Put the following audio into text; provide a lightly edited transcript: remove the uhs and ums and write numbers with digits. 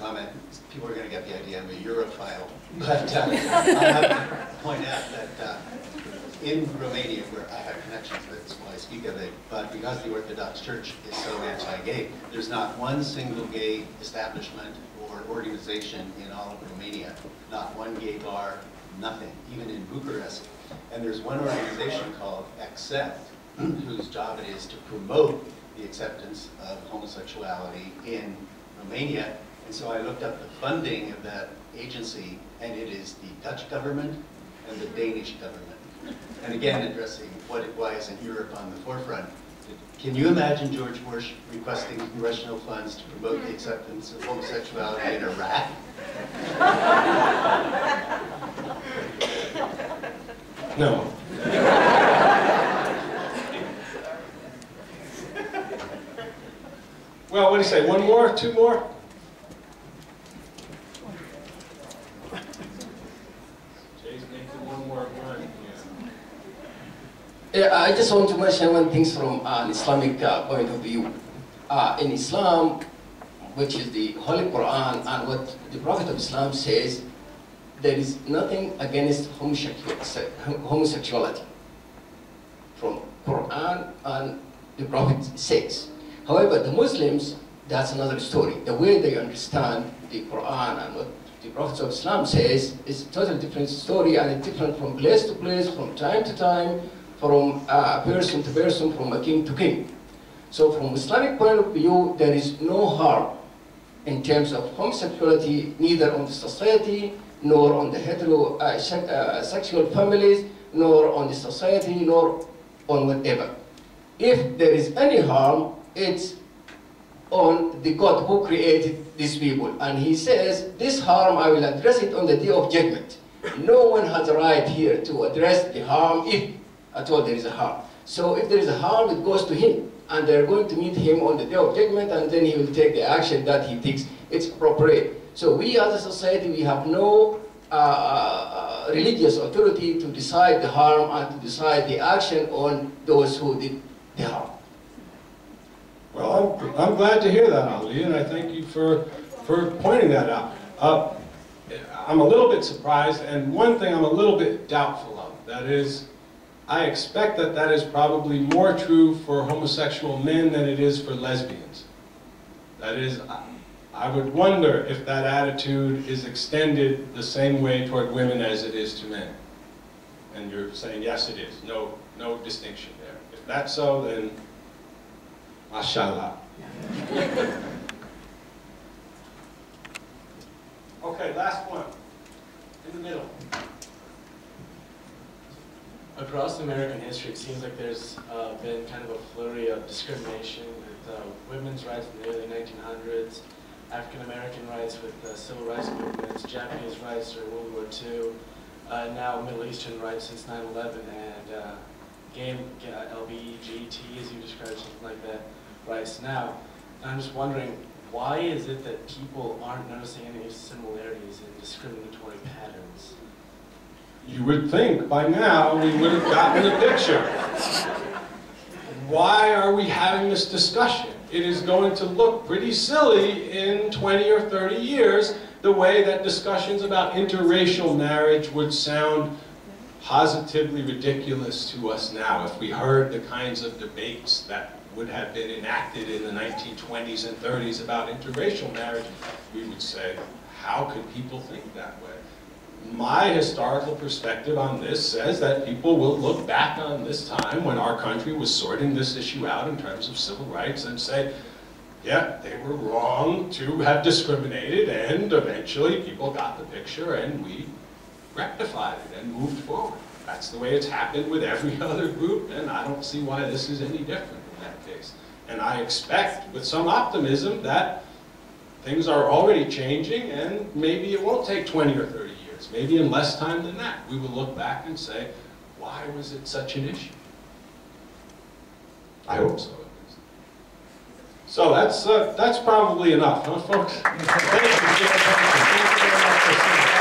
comment. People are going to get the idea I'm a Europhile. But I have to point out that in Romania, where I have connections with, that's why I speak of it, but because the Orthodox Church is so anti-gay, there's not one single gay establishment or organization in all of Romania, not one gay bar, nothing, even in Bucharest. And there's one organization called Accept, whose job it is to promote the acceptance of homosexuality in Romania. And so I looked up the funding of that agency, and it is the Dutch government and the Danish government. And again, addressing why isn't Europe on the forefront. Can you imagine George Bush requesting congressional funds to promote the acceptance of homosexuality in Iraq? No. Well, what do you say? One more? Two more? Jay's making one more run. Yeah, I just want to mention one thing from an Islamic point of view. In Islam, which is the Holy Quran, and what the Prophet of Islam says, there is nothing against homosexuality from Quran and the Prophet says. However, the Muslims, that's another story. The way they understand the Quran and what the Prophet of Islam says is a totally different story, and it's different from place to place, from time to time, from person to person, from a king to king. So from Islamic point of view, there is no harm in terms of homosexuality, neither on the society, nor on the heterosexual families, nor on the society, nor on whatever. If there is any harm, it's on the God who created these people. And he says, this harm, I will address it on the day of judgment. No one has a right here to address the harm if at all there is a harm. So if there is a harm, it goes to him. And they're going to meet him on the day of judgment, and then he will take the action that he thinks it's appropriate. So we as a society, we have no religious authority to decide the harm and to decide the action on those who did the harm. Well, I'm glad to hear that, Ali, and I thank you for pointing that out. I'm a little bit surprised, and one thing I'm a little bit doubtful of, that is, I expect that that is probably more true for homosexual men than it is for lesbians. That is, I would wonder if that attitude is extended the same way toward women as it is to men. And you're saying, yes, it is. No distinction there. If that's so, then mashallah. Okay, last one. In the middle. Across American history, it seems like there's been kind of a flurry of discrimination with women's rights in the early 1900s, African-American rights with civil rights movements, Japanese rights during World War II, now Middle Eastern rights since 9/11, and gay, LGBT, as you described, something like that, rights now. And I'm just wondering, why is it that people aren't noticing any similarities in discriminatory patterns? You would think by now we would have gotten the picture. Why are we having this discussion? It is going to look pretty silly in 20 or 30 years, the way that discussions about interracial marriage would sound positively ridiculous to us now if we heard the kinds of debates that would have been enacted in the 1920s and 30s about interracial marriage. We would say, how could people think that way? My historical perspective on this says that people will look back on this time when our country was sorting this issue out in terms of civil rights and say, yeah, they were wrong to have discriminated, and eventually people got the picture and we rectified it and moved forward. That's the way it's happened with every other group, and I don't see why this is any different in that case. And I expect with some optimism that things are already changing, and maybe it won't take 20 or 30 years. Maybe in less time than that, we will look back and say, why was it such an issue? I hope so, at least. So that's probably enough, huh, folks? Thank you very much for seeing